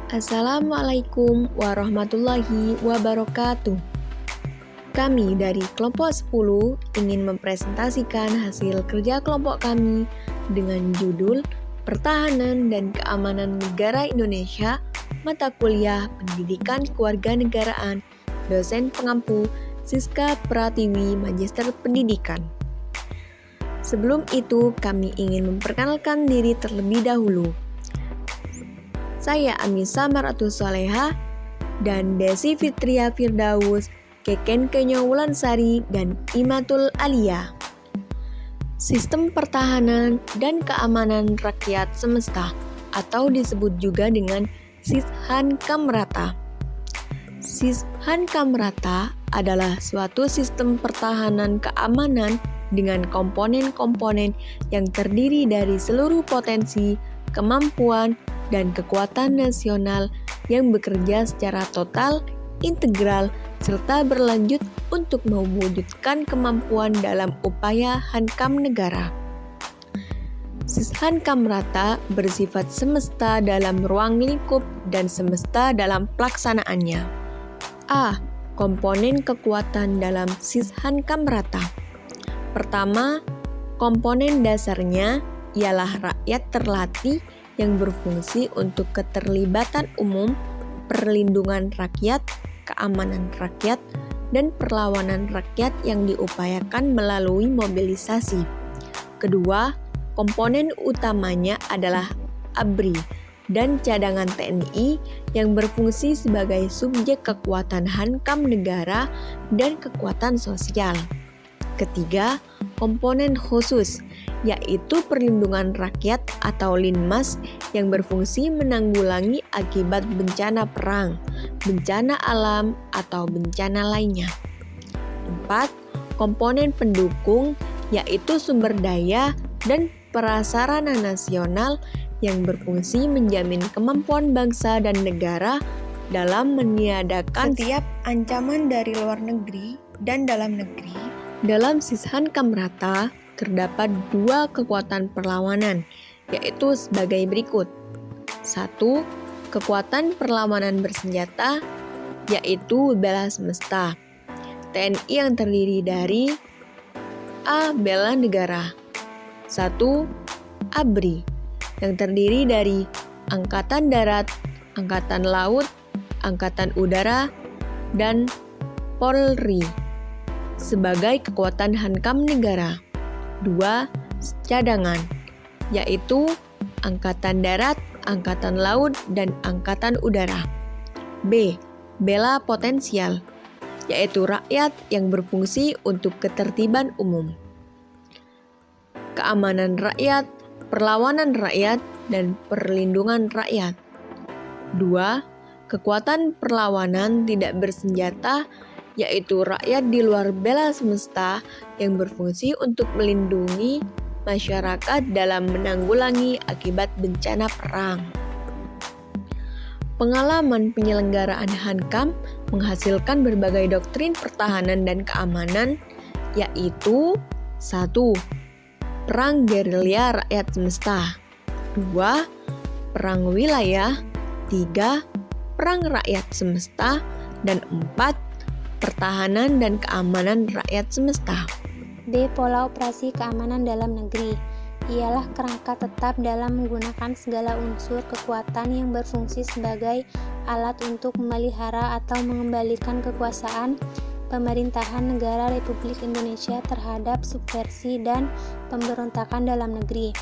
Assalamualaikum warahmatullahi wabarakatuh. Kami dari kelompok 10 ingin mempresentasikan hasil kerja kelompok kami dengan judul Pertahanan dan Keamanan Negara Indonesia, mata kuliah Pendidikan Kewarganegaraan, dosen pengampu Siska Pratiwi, Magister Pendidikan. Sebelum itu, kami ingin memperkenalkan diri terlebih dahulu. Saya Anissa Maratus Soleha dan Desi Fitria Firdaus, Keken Kenyo Wulansari, dan Imatul Alia. Sistem Pertahanan dan Keamanan Rakyat Semesta atau disebut juga dengan Sishankamrata. Sishankamrata adalah suatu sistem pertahanan keamanan dengan komponen-komponen yang terdiri dari seluruh potensi, kemampuan, dan kekuatan nasional yang bekerja secara total, integral, serta berlanjut untuk mewujudkan kemampuan dalam upaya hankam negara. Sishankamrata bersifat semesta dalam ruang lingkup dan semesta dalam pelaksanaannya. A. Komponen kekuatan dalam Sishankamrata. Pertama, komponen dasarnya ialah rakyat terlatih yang berfungsi untuk keterlibatan umum, perlindungan rakyat, keamanan rakyat, dan perlawanan rakyat yang diupayakan melalui mobilisasi. Kedua, komponen utamanya adalah ABRI dan cadangan TNI yang berfungsi sebagai subjek kekuatan hankam negara dan kekuatan sosial. Ketiga, komponen khusus, yaitu perlindungan rakyat atau Linmas yang berfungsi menanggulangi akibat bencana perang, bencana alam, atau bencana lainnya. 4. Komponen pendukung, yaitu sumber daya dan prasarana nasional yang berfungsi menjamin kemampuan bangsa dan negara dalam meniadakan setiap ancaman dari luar negeri dan dalam negeri. Dalam Sishankamrata terdapat dua kekuatan perlawanan, yaitu sebagai berikut. 1. Kekuatan perlawanan bersenjata, yaitu bela semesta. TNI yang terdiri dari A. Bela negara. 1. ABRI yang terdiri dari Angkatan Darat, Angkatan Laut, Angkatan Udara, dan Polri sebagai kekuatan hankam negara. 2. Cadangan, yaitu Angkatan Darat, Angkatan Laut, dan Angkatan Udara. B. Bela potensial, yaitu rakyat yang berfungsi untuk ketertiban umum. Keamanan rakyat, perlawanan rakyat, dan perlindungan rakyat. 2. Kekuatan perlawanan tidak bersenjata, yaitu rakyat di luar bela semesta yang berfungsi untuk melindungi masyarakat dalam menanggulangi akibat bencana perang. Pengalaman penyelenggaraan hankam menghasilkan berbagai doktrin pertahanan dan keamanan, yaitu 1. Perang gerilya rakyat semesta. 2. Perang wilayah. 3. Perang rakyat semesta. Dan 4. Pertahanan dan keamanan rakyat semesta. D. Pola operasi keamanan dalam negeri. Ialah kerangka tetap dalam menggunakan segala unsur kekuatan yang berfungsi sebagai alat untuk memelihara atau mengembalikan kekuasaan pemerintahan negara Republik Indonesia terhadap subversi dan pemberontakan dalam negeri.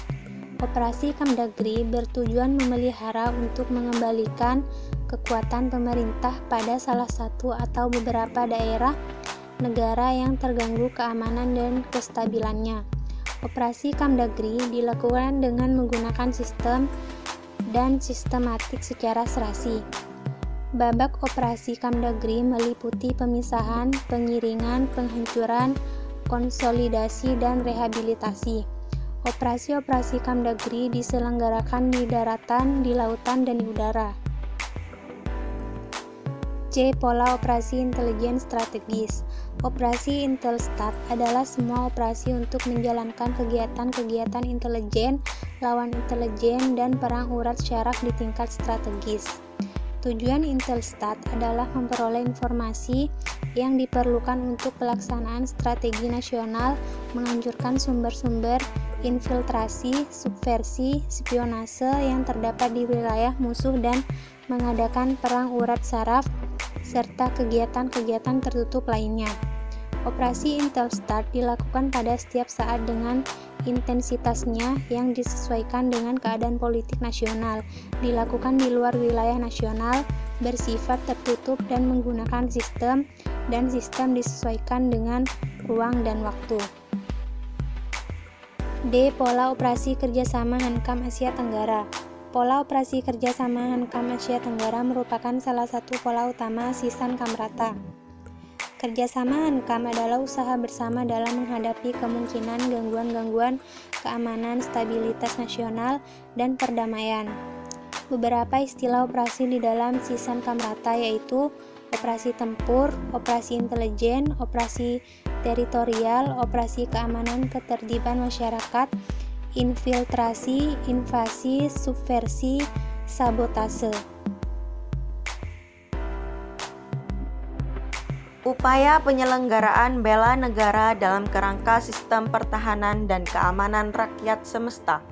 Operasi Kamdagri bertujuan memelihara untuk mengembalikan kekuatan pemerintah pada salah satu atau beberapa daerah negara yang terganggu keamanan dan kestabilannya. Operasi Kamdagri dilakukan dengan menggunakan sistem dan sistematik secara serasi. Babak operasi Kamdagri meliputi pemisahan, pengiringan, penghancuran, konsolidasi, dan rehabilitasi. Operasi-operasi Kamdagri diselenggarakan di daratan, di lautan, dan di udara. C. Pola operasi intelijen strategis. Operasi Intelstat adalah semua operasi untuk menjalankan kegiatan-kegiatan intelijen, lawan intelijen, dan perang urat syaraf di tingkat strategis. Tujuan Intelstat adalah memperoleh informasi yang diperlukan untuk pelaksanaan strategi nasional, menganjurkan sumber-sumber infiltrasi, subversi, spionase yang terdapat di wilayah musuh dan mengadakan perang urat saraf serta kegiatan-kegiatan tertutup lainnya. Operasi Intelstat dilakukan pada setiap saat dengan intensitasnya yang disesuaikan dengan keadaan politik nasional, dilakukan di luar wilayah nasional, bersifat tertutup dan menggunakan sistem disesuaikan dengan ruang dan waktu. D. Pola operasi kerjasama Hankam Asia Tenggara. Pola operasi kerjasama Hankam Asia Tenggara merupakan salah satu pola utama Sisan Kamrata. Kerjasama Hankam adalah usaha bersama dalam menghadapi kemungkinan gangguan-gangguan keamanan, stabilitas nasional, dan perdamaian. Beberapa istilah operasi di dalam Sisan Kamrata yaitu operasi tempur, operasi intelijen, operasi teritorial, operasi keamanan ketertiban masyarakat, infiltrasi, invasi, subversi, sabotase. Upaya penyelenggaraan bela negara dalam kerangka sistem pertahanan dan keamanan rakyat semesta.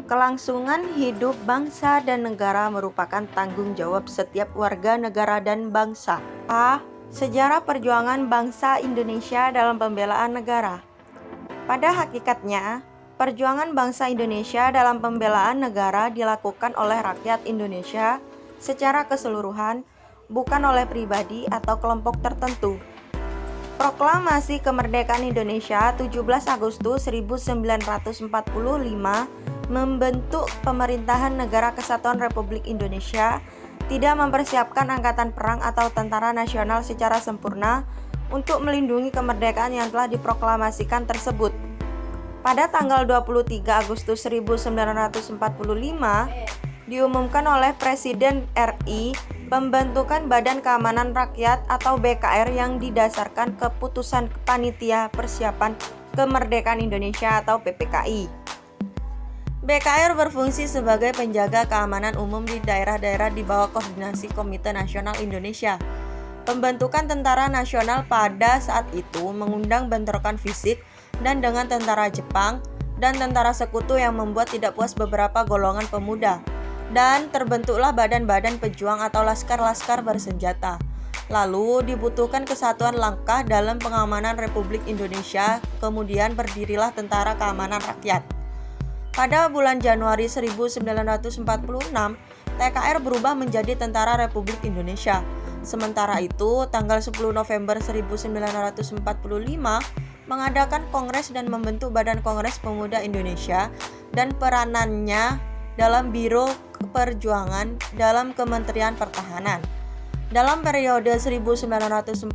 Kelangsungan hidup bangsa dan negara merupakan tanggung jawab setiap warga negara dan bangsa. A. Sejarah perjuangan bangsa Indonesia dalam pembelaan negara. Pada hakikatnya, perjuangan bangsa Indonesia dalam pembelaan negara dilakukan oleh rakyat Indonesia secara keseluruhan, bukan oleh pribadi atau kelompok tertentu. Proklamasi Kemerdekaan Indonesia 17 Agustus 1945 membentuk Pemerintahan Negara Kesatuan Republik Indonesia, tidak mempersiapkan angkatan perang atau tentara nasional secara sempurna untuk melindungi kemerdekaan yang telah diproklamasikan tersebut. Pada tanggal 23 Agustus 1945, diumumkan oleh Presiden RI pembentukan Badan Keamanan Rakyat atau BKR yang didasarkan keputusan Panitia Persiapan Kemerdekaan Indonesia atau PPKI. BKR berfungsi sebagai penjaga keamanan umum di daerah-daerah di bawah koordinasi Komite Nasional Indonesia. Pembentukan Tentara Nasional pada saat itu mengundang bentrokan fisik dan dengan tentara Jepang dan tentara sekutu yang membuat tidak puas beberapa golongan pemuda. Dan terbentuklah badan-badan pejuang atau laskar-laskar bersenjata. Lalu dibutuhkan kesatuan langkah dalam pengamanan Republik Indonesia, kemudian berdirilah Tentara Keamanan Rakyat. Pada bulan Januari 1946, TKR berubah menjadi Tentara Republik Indonesia. Sementara itu, tanggal 10 November 1945 mengadakan kongres dan membentuk Badan Kongres Pemuda Indonesia dan peranannya dalam Biro Perjuangan dalam Kementerian Pertahanan. Dalam periode 1945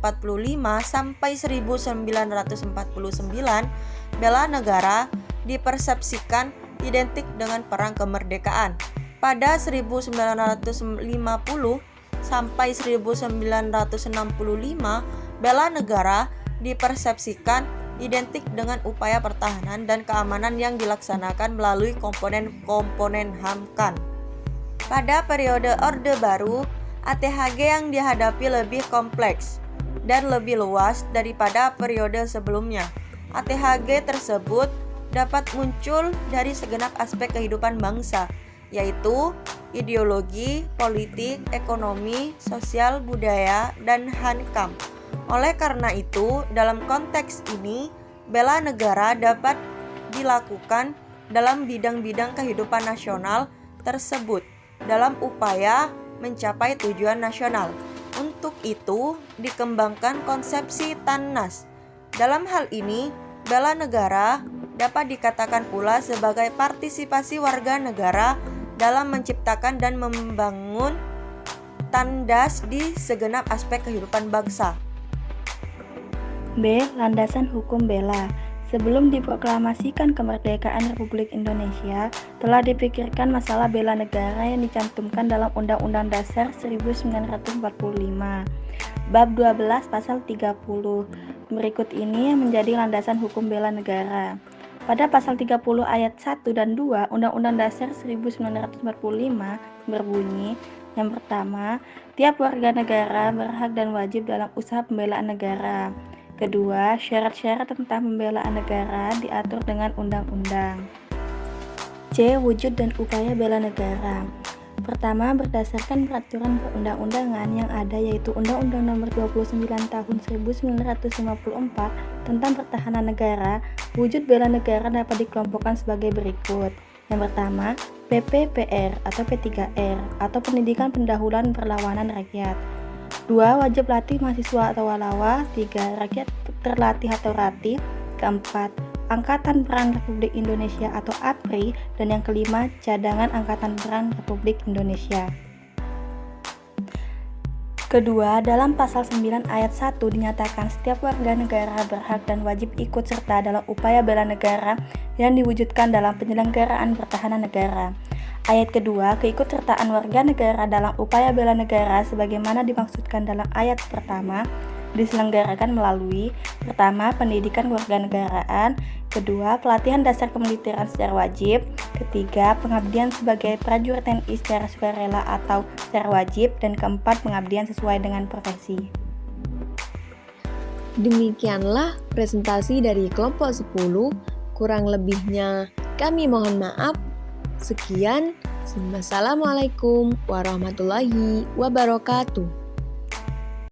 sampai 1949, bela negara dipersepsikan identik dengan perang kemerdekaan. Pada 1950 sampai 1965, bela negara dipersepsikan identik dengan upaya pertahanan dan keamanan yang dilaksanakan melalui komponen-komponen Hankam. Pada periode Orde Baru, ATHG yang dihadapi lebih kompleks dan lebih luas daripada periode sebelumnya. ATHG tersebut dapat muncul dari segenap aspek kehidupan bangsa, yaitu ideologi, politik, ekonomi, sosial, budaya, dan Hankam. Oleh karena itu, dalam konteks ini, bela negara dapat dilakukan dalam bidang-bidang kehidupan nasional tersebut dalam upaya mencapai tujuan nasional. Untuk itu, dikembangkan konsepsi TANNAS. Dalam hal ini, bela negara dapat dikatakan pula sebagai partisipasi warga negara dalam menciptakan dan membangun TANNAS di segenap aspek kehidupan bangsa. B. Landasan hukum bela. Sebelum diproklamasikan kemerdekaan Republik Indonesia, telah dipikirkan masalah bela negara yang dicantumkan dalam Undang-Undang Dasar 1945. Bab 12 Pasal 30. Berikut ini yang menjadi landasan hukum bela negara. Pada Pasal 30 ayat 1 dan 2 Undang-Undang Dasar 1945 berbunyi, Yang pertama, tiap warga negara berhak dan wajib dalam usaha pembelaan negara. Kedua, syarat-syarat tentang pembelaan negara diatur dengan undang-undang. C. Wujud dan upaya bela negara. Pertama, berdasarkan peraturan perundang-undangan yang ada, yaitu Undang-Undang Nomor 29 Tahun 1954 tentang Pertahanan Negara, wujud bela negara dapat dikelompokkan sebagai berikut. Yang pertama, PPPR atau P3R atau Pendidikan Pendahuluan Perlawanan Rakyat. 2. Wajib latih mahasiswa atau walawa. 3. Rakyat terlatih atau ratih. 4. Angkatan Perang Republik Indonesia atau APRI. Dan yang kelima, Cadangan Angkatan Perang Republik Indonesia. Kedua, dalam pasal 9 ayat 1 dinyatakan setiap warga negara berhak dan wajib ikut serta dalam upaya bela negara yang diwujudkan dalam penyelenggaraan pertahanan negara. Ayat kedua, keikutsertaan warga negara dalam upaya bela negara sebagaimana dimaksudkan dalam ayat pertama diselenggarakan melalui: pertama, pendidikan kewarganegaraan; kedua, pelatihan dasar kemiliteran secara wajib; ketiga, pengabdian sebagai prajurit TNI secara sukarela atau secara wajib; dan keempat, pengabdian sesuai dengan profesi. Demikianlah presentasi dari kelompok 10, kurang lebihnya kami mohon maaf. Sekian, wassalamualaikum warahmatullahi wabarakatuh.